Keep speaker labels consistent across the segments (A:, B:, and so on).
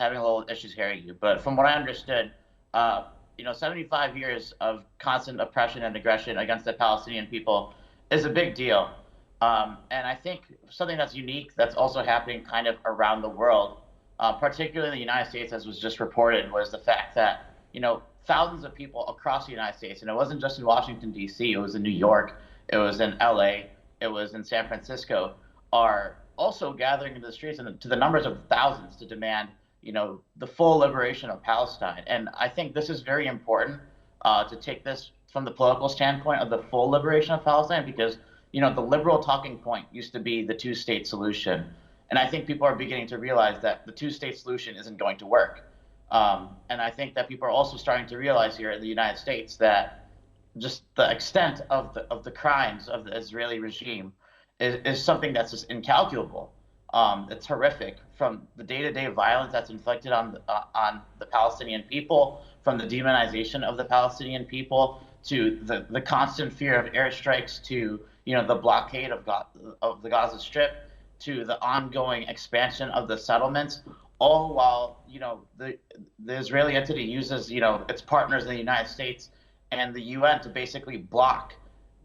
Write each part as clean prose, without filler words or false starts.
A: having a little issues hearing you, but from what I understood, 75 years of constant oppression and aggression against the Palestinian people is a big deal. And I think something that's unique that's also happening kind of around the world, particularly in the United States, as was just reported, was the fact that, thousands of people across the United States, and it wasn't just in Washington, D.C., it was in New York, it was in L.A., it was in San Francisco, are also gathering into the streets and to the numbers of thousands to demand, the full liberation of Palestine. And I think this is very important to take this from the political standpoint of the full liberation of Palestine, because, the liberal talking point used to be the two-state solution. And I think people are beginning to realize that the two-state solution isn't going to work. And I think that people are also starting to realize here in the United States that just the extent of the crimes of the Israeli regime is something that's just incalculable. It's horrific, from the day-to-day violence that's inflicted on the Palestinian people, from the demonization of the Palestinian people, to the constant fear of airstrikes, to the blockade of the Gaza Strip, to the ongoing expansion of the settlements, all while the Israeli entity uses its partners in the United States and the UN to basically block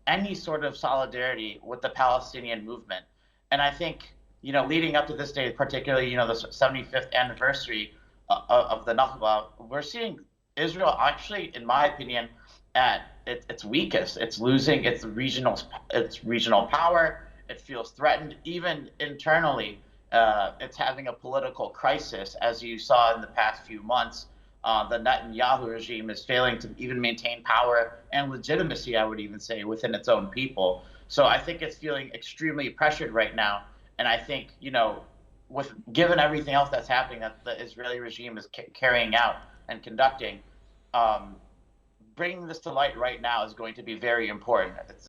A: any sort of solidarity with the Palestinian movement. And I think leading up to this day, particularly the 75th anniversary of the Nakba, we're seeing Israel actually, in my opinion, at its weakest. It's losing its regional power. It feels threatened, even internally. It's having a political crisis, as you saw in the past few months. The Netanyahu regime is failing to even maintain power and legitimacy, I would even say, within its own people. So I think it's feeling extremely pressured right now. And I think, given everything else that's happening that the Israeli regime is carrying out and conducting, bringing this to light right now is going to be very important.